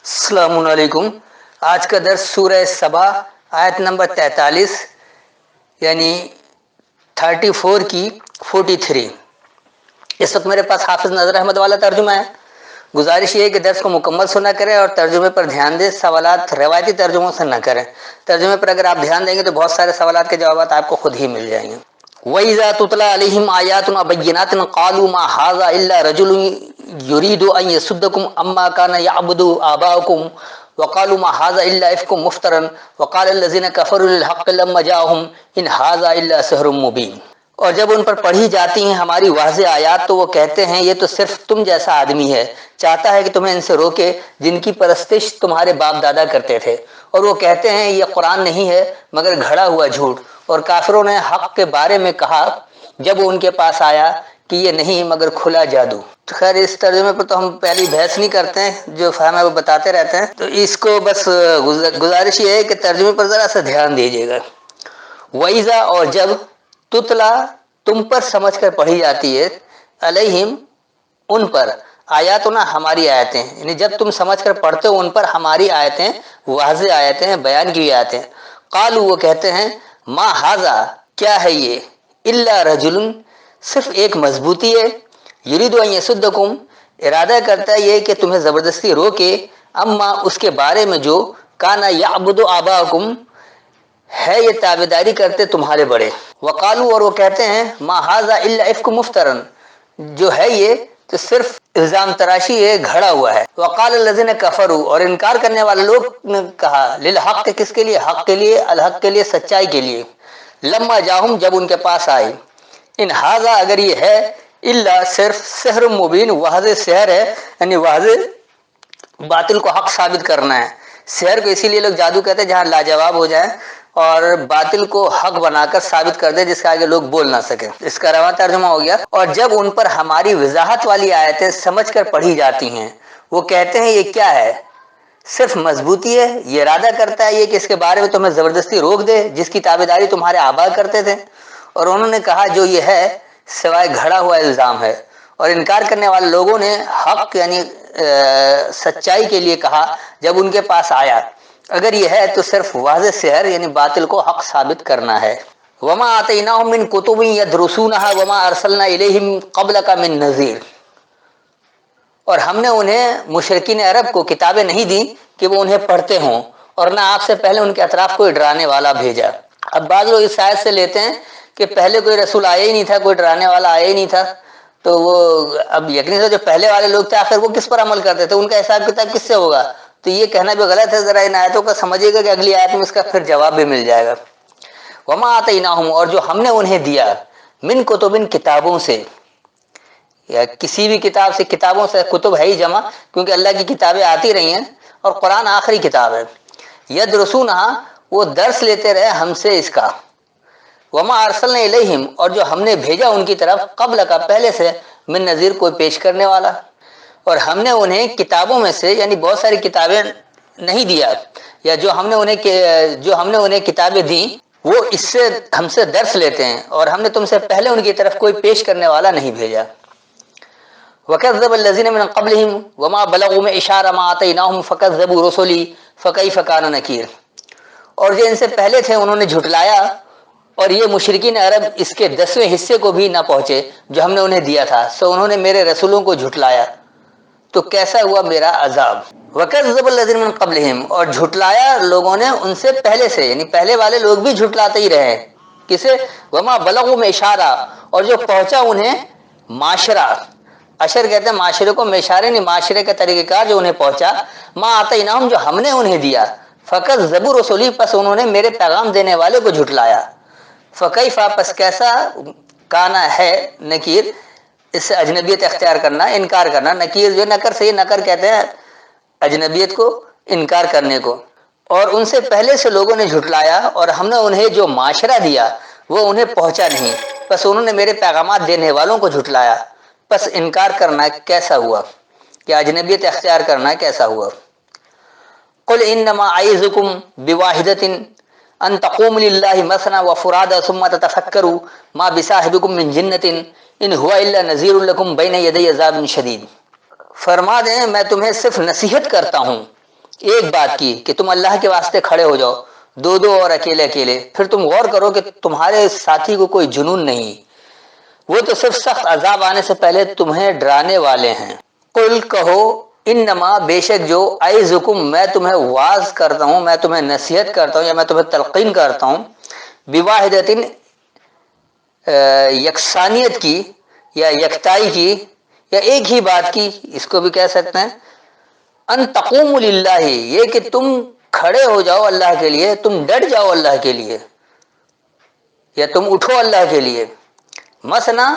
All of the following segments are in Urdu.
السلام علیکم۔ آج کا درس سورہ سبا آیت نمبر 43 یعنی 34 کی 43۔ اس وقت میرے پاس حافظ نذر احمد والا ترجمہ ہے۔ گزارش یہ ہے کہ درس کو مکمل سنا کریں اور ترجمے پر دھیان دیں، سوالات روایتی ترجموں سے نہ کریں۔ ترجمے پر اگر آپ دھیان دیں گے تو بہت سارے سوالات کے جوابات آپ کو خود ہی مل جائیں گے۔ وَإِذَا تُتْلَىٰ عَلَيْهِمْ آيَاتُنَا بَيِّنَاتٍ قَالُوا مَا هَٰذَا إِلَّا رَجُلٌ يُرِيدُ أَن يَصُدَّكُمْ عَمَّا كَانَ يَعْبُدُ آبَاؤُكُمْ وَقَالُوا مَا هَٰذَا إِلَّا إِفْكٌ مُفْتَرًى وَقَالَ الَّذِينَ كَفَرُوا لِلْحَقِّ لَمَّا جَاءَهُمْ إِنْ هَٰذَا إِلَّا سِحْرٌ مُّبِينٌ۔ اور جب ان پر پڑھی جاتی ہیں ہماری واضح آیات تو وہ کہتے ہیں یہ تو صرف تم جیسا آدمی ہے، چاہتا ہے کہ تمہیں ان سے روکے جن کی پرستش تمہارے باپ دادا کرتے تھے، اور وہ کہتے ہیں یہ قرآن نہیں ہے مگر گھڑا ہوا جھوٹ۔ اور کافروں نے حق کے بارے میں کہا جب وہ ان کے پاس آیا کہ یہ نہیں مگر کھلا جادو۔ خیر اس ترجمے پر تو ہم پہلی بحث نہیں کرتے ہیں، جو فہم ہے وہ بتاتے رہتے ہیں، تو اس کو بس گزارش یہ ہے کہ ترجمے پر ذرا سا دھیان دیجیے گا۔ وَإِذَا اور جب تتلا تم پر سمجھ کر پڑھی جاتی ہے، علیہم ان پر، آیاتنا ہماری آیتیں، یعنی جب تم سمجھ کر پڑھتے ہو ان پر ہماری آیتیں، واضح آیتیں، بیان کی آیتیں، قالو وہ کہتے ہیں ما ھذا کیا ہے یہ، الا رجل صرف ایک مضبوطی ہے، یرید ان یصدکم ارادہ کرتا ہے یہ کہ تمہیں زبردستی روکے، اما اس کے بارے میں جو کانا یعبد آباءکم ہے یہ تابعداری کرتے تمہارے بڑے، وقالو اور وہ کہتے ہیں ما ھذا الا افک مفترن جو ہے یہ تو صرف الزام تراشی ہے، گھڑا ہوا ہے۔ وقال الذین کفروا اور انکار کرنے والے لوگ نے کہا للحق کس کے لیے، حق کے لیے، الحق کے لیے، سچائی کے لیے، لما جاہم جب ان کے پاس آئے، ان ھذا اگر یہ ہے الا صرف سحر مبین واضح سحر ہے، یعنی واضح باطل کو حق ثابت کرنا ہے۔ سحر کو اسی لیے لوگ جادو کہتے ہیں جہاں لاجواب ہو جائیں اور باطل کو حق بنا کر ثابت کر دے جس کے آگے لوگ بول نہ سکیں۔ اس کا رواں ترجمہ ہو گیا اور جب ان پر ہماری وضاحت والی آیتیں سمجھ کر پڑھی جاتی ہیں وہ کہتے ہیں یہ کیا ہے، صرف مضبوطی ہے، یہ ارادہ کرتا ہے یہ کہ اس کے بارے میں تمہیں زبردستی روک دے جس کی تابعداری تمہارے آبا کرتے تھے، اور انہوں نے کہا جو یہ ہے سوائے گھڑا ہوا الزام ہے۔ اور انکار کرنے والے لوگوں نے حق یعنی سچائی کے لیے کہا جب ان کے پاس آیا اگر یہ ہے تو صرف واضح سحر یعنی باطل کو حق ثابت کرنا ہے۔ وما آتیناہم من کتب یدرسونہا وما ارسلنا الیہم قبلک من نذیر اور ہم نے انہیں مشرکین عرب کو کتابیں نہیں دی کہ وہ انہیں پڑھتے ہوں اور نہ آپ سے پہلے ان کے اطراف کوئی ڈرانے والا بھیجا۔ اب بعض لوگ اس آیت سے لیتے ہیں کہ پہلے کوئی رسول آیا ہی نہیں تھا، کوئی ڈرانے والا آیا ہی نہیں تھا، تو وہ اب یقینی سے جو پہلے والے لوگ تھے آخر وہ کس پر عمل کرتے تھے، ان کا حساب کتاب کس سے ہوگا؟ تو یہ کہنا بھی غلط ہے۔ ذرا ان آیتوں کا سمجھیے گا کہ اگلی آیت میں اس کا پھر جواب بھی مل جائے گا۔ وما آتیناہم اور جو ہم نے انہیں دیا، من کتب کتابوں سے، یا کسی بھی کتاب سے، کتابوں سے کتب ہے ہی جمع کیونکہ اللہ کی کتابیں آتی رہی ہیں اور قرآن آخری کتاب ہے۔ یدرسونہا وہ درس لیتے رہے ہم سے اس کا، وما ارسلنا الیہم اور جو ہم نے بھیجا ان کی طرف قبل کا پہلے سے، من نذیر کوئی پیش کرنے والا، اور ہم نے انہیں کتابوں میں سے یعنی بہت ساری کتابیں نہیں دیا، یا جو ہم نے انہیں کتابیں دیں وہ اس سے ہم سے درس لیتے ہیں، اور ہم نے تم سے پہلے ان کی طرف کوئی پیش کرنے والا نہیں بھیجا۔ وَكَذَّبَ الَّذِينَ مِن قَبْلِهِمْ وَمَا بَلَغُوا مِعْشَارَ مَا آتَيْنَاهُمْ فَكَذَّبُوا رُسُلِي فَكَيْفَ كَانَ نَكِيرِ اور جو ان سے پہلے تھے انہوں نے جھٹلایا، اور یہ مشرکین عرب اس کے 10ویں حصے کو بھی نہ پہنچے جو ہم نے انہیں دیا تھا، سو انہوں نے میرے رسولوں کو جھٹلایا تو کیسا ہوا میرا عذاب۔ وَكَذَّبَ الَّذِينَ مِن قَبْلِهِمْ اور جھٹلایا لوگوں نے ان سے پہلے سے، یعنی پہلے والے لوگ بھی جھٹلاتے ہی رہے، کسے؟ وَمَا بَلَغُوا مِعْشَارَ اور جو پہنچا انہیں معاشرہ، اشر کہتے ہیں معاشرے کو، معاشرے نہیں معاشرے کا طریقہ کار جو انہیں پہنچا، ما آتیناہم جو ہم نے انہیں دیا، فَكَذَّبُوا رُسُلِي پس انہوں نے میرے پیغام دینے والے کو جھٹلایا، فَكَيْفَ پس کیسا کانا ہے، نکیر اس سے اجنبیت اختیار کرنا، انکار کرنا، نکیر جو نکر سے، یہ نکر کہتے ہیں اجنبیت کو، انکار کرنے کو، اور ان سے پہلے سے لوگوں نے جھٹلایا اور ہم نے انہیں جو معاشرہ دیا وہ انہیں پہنچا نہیں، پس انہوں نے میرے پیغامات دینے والوں کو جھٹلایا، پس انکار کرنا کیسا ہوا، یا اجنبیت اختیار کرنا کیسا ہوا۔ قل انما اعظکم بواحدۃ ان تقوموا للہ مثنی وفرادا ثم تتفکروا ما بصاحبکم من جنۃ ان هو الا نذیر لکم بین یدی عذاب شدید۔ فرما دیں میں تمہیں صرف نصیحت کرتا ہوں ایک بات کی کہ تم اللہ کے واسطے کھڑے ہو جاؤ، دو دو اور اکیلے اکیلے، پھر تم غور کرو کہ تمہارے ساتھی کو کوئی جنون نہیں، وہ تو صرف سخت عذاب آنے سے پہلے تمہیں ڈرانے والے ہیں۔ قل کہو انما بے شک جو اعظکم میں تمہیں واعظ کرتا ہوں، میں تمہیں نصیحت کرتا ہوں یا میں تمہیں تلقین کرتا ہوں، بواحدتن یکسانیت کی یا یکتائی کی یا ایک ہی بات کی، اس کو بھی کہہ سکتے ہیں، ان تقوم للہ، یہ کہ تم کھڑے ہو جاؤ اللہ کے لیے، تم ڈٹ جاؤ اللہ کے لیے یا تم اٹھو اللہ کے لیے، مثنا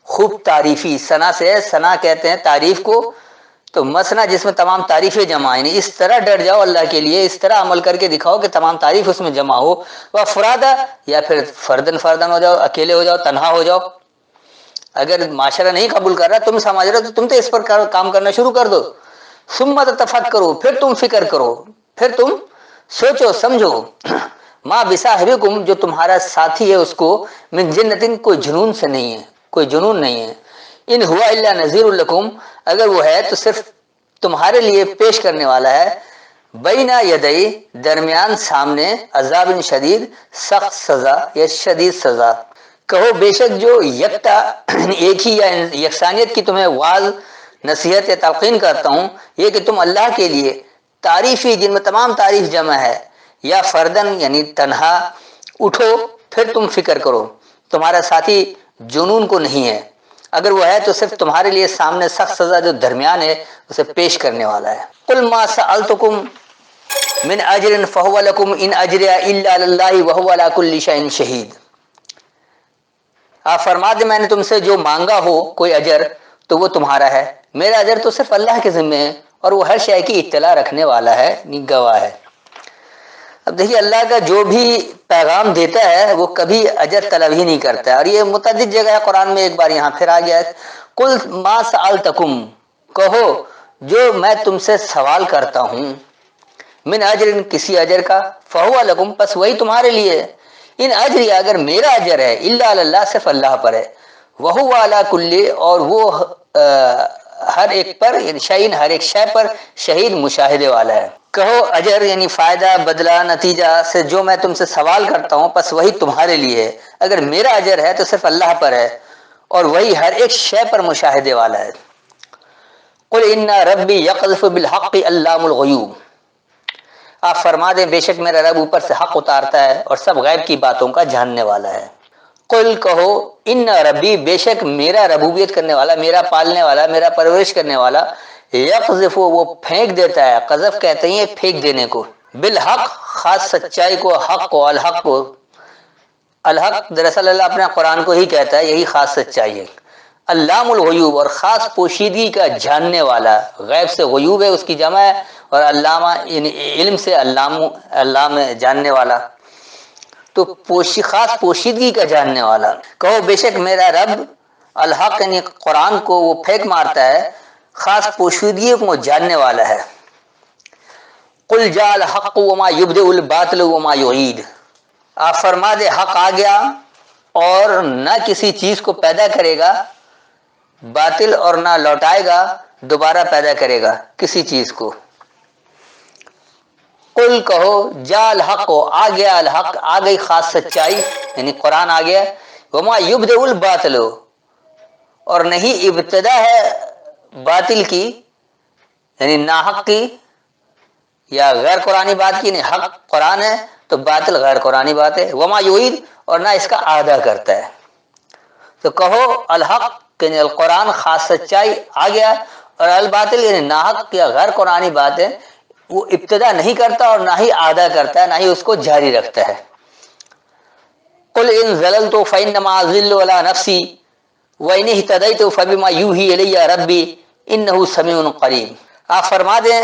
خوب تعریفی، ثنا سے ثنا کہتے ہیں تعریف کو، تو مثنا جس میں تمام تعریفیں جمع، یعنی اس طرح ڈٹ جاؤ اللہ کے لیے، اس طرح عمل کر کے دکھاؤ کہ تمام تعریف اس میں جمع ہو، وہ افرادا یا پھر فردن فردن ہو جاؤ، اکیلے ہو جاؤ، تنہا ہو جاؤ۔ اگر معاشرہ نہیں قبول کر رہا، تم سمجھ رہے ہو تو تم تو اس پر کام کرنا شروع کر دو، ثم تفکروا، پھر تم فکر کرو، پھر تم سوچو سمجھو، ما بصاحبکم جو تمہارا ساتھی ہے اس کو، من جنتن کوئی جنون سے نہیں ہے، کوئی جنون نہیں ہے، ان ہوا الا نذیر لکم اگر وہ ہے تو صرف تمہارے لیے پیش کرنے والا ہے، بینا یدئی درمیان سامنے، عذاب شدید سخت سزا یا شدید سزا۔ کہو بے شک جو یکتا ایک ہی یا یکسانیت کی تمہیں واعظ نصیحت یا تلقین کرتا ہوں، یہ کہ تم اللہ کے لیے تعریفی جن میں تمام تعریف جمع ہے، یا فردن یعنی تنہا اٹھو، پھر تم فکر کرو، تمہارا ساتھی جنون کو نہیں ہے، اگر وہ ہے تو صرف تمہارے لیے سامنے سخت سزا جو درمیان ہے اسے پیش کرنے والا ہے۔ قل ما سألتکم من اجر فهو لکم ان اجریہ الا اللہ وهو علی کل شیء شہید۔ آپ فرما دیں میں نے تم سے جو مانگا ہو کوئی اجر تو وہ تمہارا ہے، میرا اجر تو صرف اللہ کے ذمے ہے اور وہ ہر شے کی اطلاع رکھنے والا ہے، گواہ ہے۔ اب دیکھیے اللہ کا جو بھی پیغام دیتا ہے وہ کبھی اجر طلب ہی نہیں کرتا ہے، اور یہ متعدد جگہ ہے قرآن میں، ایک بار یہاں پھر آ گیا ہے، قل ما سألتکم کہو جو میں تم سے سوال کرتا ہوں، من اجر کسی اجر کا، فہو لکم پس وہی تمہارے لیے ہے، ان اجری اگر میرا اجر ہے، الا اللہ صرف اللہ پر ہے، وہو علی کل اور وہ ہر ایک پر، یعنی شیء ہر ایک شے پر، شہید مشاہدے والا ہے۔ کہو اجر یعنی فائدہ بدلہ نتیجہ سے جو میں تم سے سوال کرتا ہوں پس وہی تمہارے لیے ہے، اگر میرا اجر ہے تو صرف اللہ پر ہے اور وہی ہر ایک شے پر مشاہدے والا ہے۔ قل ان ربی یقذف بالحق علام الغیوب، آپ فرما دیں بے شک میرا رب اوپر سے حق اتارتا ہے اور سب غیب کی باتوں کا جاننے والا ہے۔ قل کہو ان ربی بے شک میرا ربوبیت کرنے والا، میرا پالنے والا، میرا پرورش کرنے والا، یقذف وہ پھینک دیتا ہے، قذف کہتے ہیں پھینک دینے کو، بالحق خاص سچائی کو، حق کو، الحق کو، الحق دراصل اللہ اپنے قرآن کو ہی کہتا ہے، یہی خاص سچائی ہے، علام الغیوب اور خاص پوشیدگی کا جاننے والا، غیب سے غیوب ہے اس کی جمع ہے، اور علامہ علم سے علام جاننے والا، تو خاص پوشیدگی کا جاننے والا۔ کہو بے شک میرا رب الحق یعنی قرآن کو وہ پھینک مارتا ہے، خاص پوشیدگی کو جاننے والا ہے۔ قل جاء الحق وما یبدئ الباطل وما یعید، آپ فرما دے حق آ گیا اور نہ کسی چیز کو پیدا کرے گا باطل، اور نہ لوٹائے گا دوبارہ پیدا کرے گا کسی چیز کو۔ قل کہو جاء الحق آ گیا الحق، آ گئی خاص سچائی یعنی قرآن آ گیا، وما یبدئ الباطل اور نہیں ابتدا ہے باطل کی یعنی ناحق کی یا غیر قرآنی بات کی، نہیں حق قرآن ہے تو باطل غیر قرآنی بات ہے، وما یعید اور نہ اس کا اعادہ کرتا ہے۔ تو کہو الحق یعنی القرآن خاص سچائی آ گیا، اور الباطل یعنی ناحق یا غیر قرآنی بات ہے وہ ابتدا نہیں کرتا اور نہ ہی اعادہ کرتا ہے، نہ ہی اس کو جاری رکھتا ہے۔ قل ان ضللت فانما اضل علی نفسی وان اهتدیت فبما یوحی الی ربی انہ سمیع قریب، آپ فرما دیں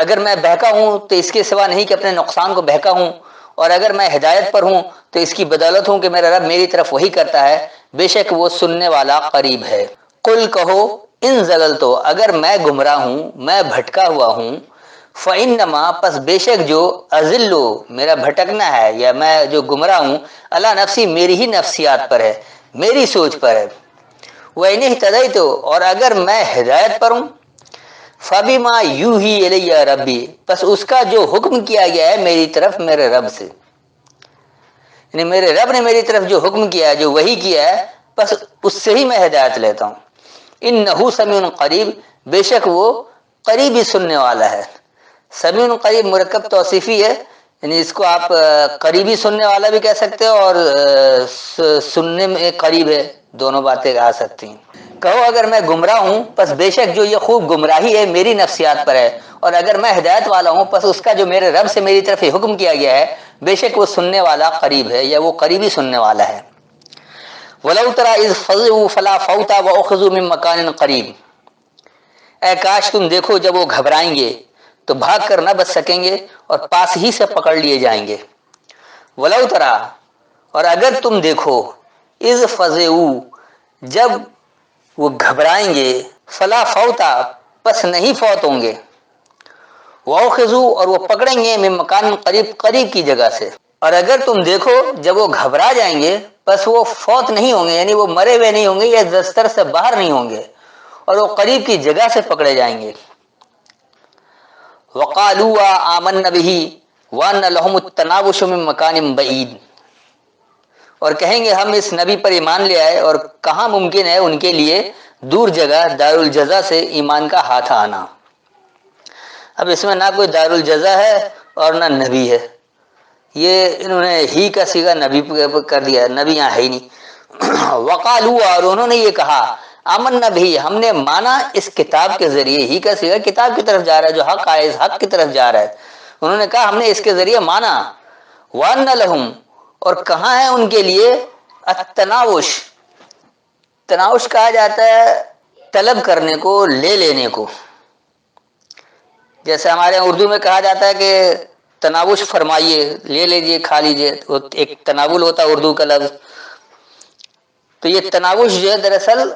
اگر میں بہکا ہوں تو اس کے سوا نہیں کہ اپنے نقصان کو بہکا ہوں، اور اگر میں ہدایت پر ہوں تو اس کی بدولت ہوں کہ میرا رب میری طرف وہی کرتا ہے، بے شک وہ سننے والا قریب ہے۔ قل کہو ان ضللت اگر میں گمراہ ہوں، میں بھٹکا ہوا ہوں، فانما پس بے شک جو اضلو میرا بھٹکنا ہے یا میں جو گمراہ ہوں، اللہ نفسی میری ہی نفسیات پر ہے، میری سوچ پر ہے، وَإِنِ اهْتَدَيْتُ اور اگر میں ہدایت پر ہوں، فبما یوحی الی ربی، بس اس کا جو حکم کیا گیا ہے میری طرف میرے رب سے، یعنی میرے رب نے میری طرف جو حکم کیا ہے، جو وحی کیا ہے، بس اس سے ہی میں ہدایت لیتا ہوں۔ انہ سمیع قریب، بے شک وہ قریب ہی سننے والا ہے۔ سمیع قریب مرکب توصیفی ہے، یعنی اس کو آپ قریبی سننے والا بھی کہہ سکتے ہو اور سننے میں قریب ہے، دونوں باتیں آ سکتی ہیں۔ کہو اگر میں گمراہ ہوں پس بے شک جو یہ خوب گمراہی ہے میری نفسیات پر ہے، اور اگر میں ہدایت والا ہوں پس اس کا جو میرے رب سے میری طرف حکم کیا گیا ہے بے شک وہ سننے والا قریب ہے، یا وہ قریبی سننے والا ہے۔ وَلَوْ تَرَىٰ إِذْ فَزِعُوا فَلَا فَوْتَ وَأُخِذُوا مِن مَّكَانٍ قَرِيبٍ، اے کاش تم دیکھو جب وہ گھبرائیں گے تو بھاگ کر نہ بچ سکیں گے اور پاس ہی سے پکڑ لیے جائیں گے۔ وَلَوْ تَرَىٰ، اور اگر تم دیکھو، اِذْ فَزِعُوا، جب وہ گھبرائیں گے، فلا فوتا، پس نہیں فوت ہوں گے، وَأُخِذُوا، اور وہ پکڑیں گے، من مکان قریب، قریب کی جگہ سے۔ اور اگر تم دیکھو جب وہ گھبرا جائیں گے پس وہ فوت نہیں ہوں گے، یعنی وہ مرے ہوئے نہیں ہوں گے یا دستر سے باہر نہیں ہوں گے، اور وہ قریب کی جگہ سے پکڑے جائیں گے۔ وَقَالُوا آمَنَّا بِهِ وَأَنَّ لَهُمُ التَّنَاوُشُ مِن مَّكَانٍ بَعِيدٍ، اور کہیں گے ہم اس نبی پر ایمان لے آئے اور کہاں ممکن ہے ان کے لیے دور جگہ دارالجزا سے ایمان کا ہاتھ آنا۔ اب اس میں نہ کوئی دارالجزا ہے اور نہ نبی ہے، یہ انہوں نے ہی کا صیغہ نبی کر دیا، نبی یہاں ہے ہی نہیں۔ وقالوا، اور انہوں نے یہ کہا، آمنا بھی، ہم نے مانا اس کتاب کے ذریعے، ہی کا صیغہ کتاب کی طرف جا رہا ہے، جو حق ہے اس حق کی طرف جا رہا ہے، انہوں نے کہا ہم نے اس کے ذریعے مانا۔ وان لہم، اور کہاں ہے ان کے لیے التناوش، تناوش کہا جاتا ہے طلب کرنے کو، لے لینے کو، جیسے ہمارے اردو میں کہا جاتا ہے کہ تناوش فرمائیے، لے لیجئے، کھا لیجئے، ایک تناول ہوتا ہے اردو کا لفظ۔ تو یہ تناوش جو ہے دراصل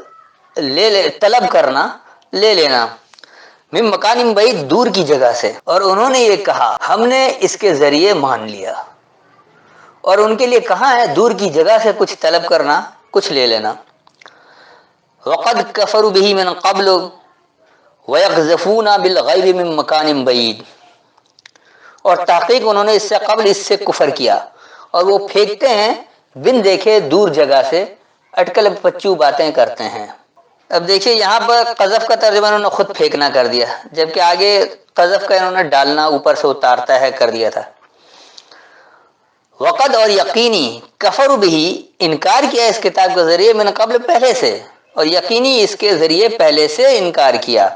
طلب کرنا، لے لینا، من مکان بعید، دور کی جگہ سے۔ اور انہوں نے یہ کہا ہم نے اس کے ذریعے مان لیا، اور ان کے لیے کہاں ہے دور کی جگہ سے کچھ طلب کرنا، کچھ لے لینا۔ وقد کفروا به من قبل وَيَقْذِفُونَ بِالْغَيْبِ مِن مَّكَانٍ بَعِيدٍ، اور تحقیق انہوں نے اس سے قبل اس سے کفر کیا، اور وہ پھینکتے ہیں بن دیکھے دور جگہ سے، اٹکل پچو باتیں کرتے ہیں۔ اب دیکھیے یہاں پر قذف کا ترجمہ انہوں نے خود پھینکنا کر دیا، جبکہ آگے قذف کا انہوں نے ڈالنا، اوپر سے اتارتا ہے کر دیا تھا۔ وقد، اور یقینی، کفر بھی، انکار کیا اس کتاب کے ذریعے، من قبل، پہلے سے، اور یقینی اس کے ذریعے پہلے سے انکار کیا۔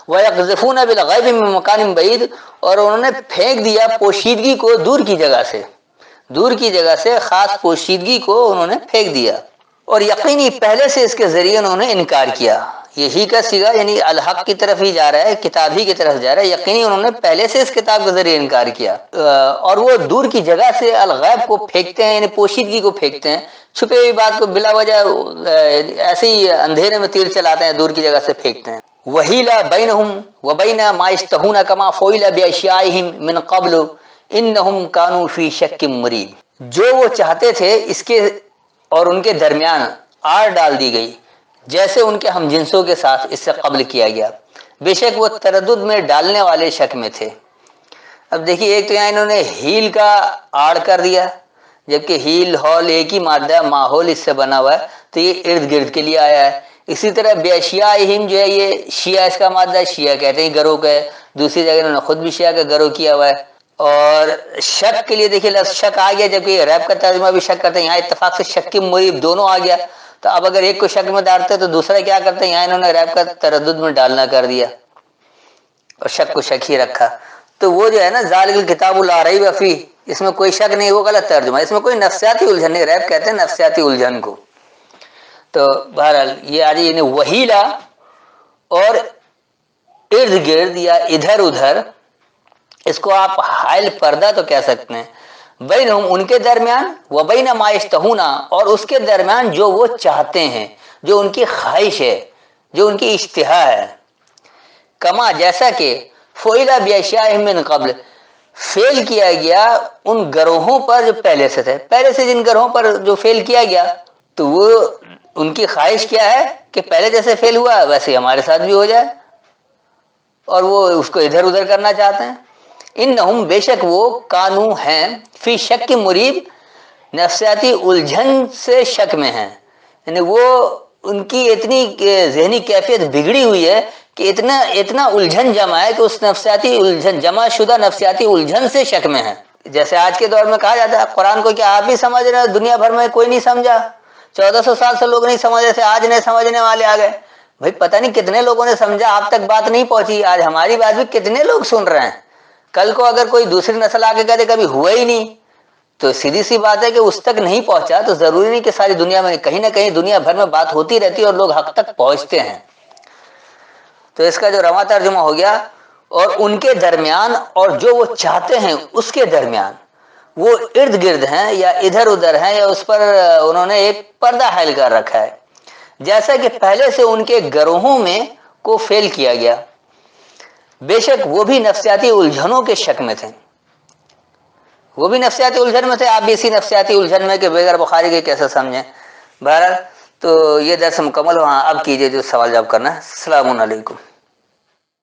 وَيَقْذِفُونَ بِالْغَيْبِ مِن مَّكَانٍ بَعِيدٍ، اور انہوں نے پھینک دیا پوشیدگی کو دور کی جگہ سے، دور کی جگہ سے خاص پوشیدگی کو انہوں نے پھینک دیا، اور یقینی پہلے سے اس کے ذریعے انہوں نے انکار کیا۔ یہی کا صیغہ یعنی الحق کی طرف ہی جا رہا ہے، کتاب ہی کی طرف جا رہا ہے، یقینی انہوں نے پہلے سے اس کتاب کے ذریعے انکار کیا، اور وہ دور کی جگہ سے الغیب کو پھینکتے ہیں، یعنی پوشیدگی کو پھینکتے ہیں، چھپے ہوئی بات کو بلا وجہ ایسے ہی اندھیرے میں تیر چلاتے ہیں، دور کی جگہ سے پھینکتے ہیں۔ وَحِيلَ بَيْنَهُمْ وَبَيْنَ مَا يَشْتَهُونَ كَمَا فُعِلَ بِأَشْيَاعِهِمْ مِن قَبْلُ إِنَّهُمْ كَانُوا فِي شَكٍّ مُّرِيبٍ، جو وہ چاہتے تھے اس کے اور ان کے درمیان آڑ ڈال دی گئی، جیسے ان کے ہم جنسوں کے ساتھ اس سے قبل کیا گیا، بے شک وہ تردد میں ڈالنے والے شک میں تھے۔ اب دیکھیے ایک تو یہاں انہوں نے ہیل کا آڑ کر دیا، جبکہ ہیل ہال ایک ہی مادہ ہے، ماحول اس سے بنا ہوا ہے، تو یہ ارد گرد کے لیے آیا ہے۔ اسی طرح بیشیاہم جو ہے یہ شیعہ اس کا مادہ ہے، شیعہ کہتے ہیں گروہ کا ہے، دوسری جگہ انہوں نے خود بھی شیعہ کا گروہ کیا ہوا ہے۔ اور شک کے لیے دیکھیے لفظ شک آ گیا، جبکہ یہ ریب کا ترجمہ بھی شک کرتے ہیں، یہاں اتفاق سے شک کی مریب دونوں آ گیا، تو اب اگر ایک کو شک میں ڈالتے تو دوسرا کیا کرتے ہیں، یہاں انہوں نے ریب کا تردد میں ڈالنا کر دیا اور شک کو شک ہی رکھا۔ تو وہ جو ہے نا ذالک الکتاب لا ریب فیہ، اس میں کوئی شک نہیں، وہ غلط ترجمہ، اس میں کوئی نفسیاتی الجھن نہیں، ریب کہتے ہیں نفسیاتی الجھن کو۔ تو بہرحال یہ آج یعنی وحیلا، اور ارد گرد یا ادھر ادھر، اس کو آپ حائل پردہ تو کہہ سکتے ہیں، بینہم، ان کے درمیان، وبین ما یشتہون، اور اس کے درمیان جو وہ چاہتے ہیں، جو ان کی خواہش ہے، جو ان کی اشتہا ہے، کما، جیسا کہ فعل باشیاء من قبل، فعل کیا گیا ان گروہوں پر جو پہلے سے تھے، پہلے سے جن گروہوں پر جو فعل کیا گیا، تو وہ ان کی خواہش کیا ہے کہ پہلے جیسے فعل ہوا ویسے ہمارے ساتھ بھی ہو جائے، اور وہ اس کو ادھر ادھر کرنا چاہتے ہیں. انہم بے شک وہ کانو ہیں فی شک مریب نفسیاتی الجھن سے شک میں ہیں. یعنی وہ ان کی اتنی ذہنی کیفیت بگڑی ہوئی ہے کہ اتنا الجھن جمع ہے کہ اس نفسیاتی الجھن جمع شدہ نفسیاتی الجھن سے شک میں ہے. جیسے آج کے دور میں کہا جاتا ہے قرآن کو کیا آپ ہی سمجھ رہے ہیں, دنیا بھر میں کوئی نہیں سمجھا, 1400 سال سے لوگ نہیں سمجھ رہے تھے, آج نہیں سمجھنے والے آ گئے. بھائی پتہ نہیں کتنے لوگوں نے سمجھا, آپ تک بات نہیں پہنچی, آج ہماری بات بھی کتنے لوگ سن رہے ہیں. کل کو اگر کوئی دوسری نسل آ کے کہتے کبھی ہوا ہی نہیں, تو سیدھی سی بات ہے کہ اس تک نہیں پہنچا تو ضروری نہیں کہ ساری دنیا میں, کہیں نہ کہیں دنیا بھر میں بات ہوتی رہتی ہے اور لوگ حق تک پہنچتے ہیں. تو اس کا جو رواں ترجمہ ہو گیا, اور ان کے درمیان اور جو وہ چاہتے ہیں اس کے درمیان وہ ارد گرد ہیں یا ادھر ادھر ہیں, یا اس پر انہوں نے ایک پردہ حائل کر رکھا ہے, جیسا کہ پہلے سے ان کے گروہوں میں کو فیل کیا گیا. بے شک وہ بھی نفسیاتی الجھنوں کے شک میں تھے, وہ بھی نفسیاتی الجھن میں تھے, آپ بھی اسی نفسیاتی الجھن میں کہ بغیر بخاری کے کیسے سمجھیں. بہرحال تو یہ درس مکمل ہوا, اب کیجئے جو سوال جواب کرنا ہے. السلام علیکم.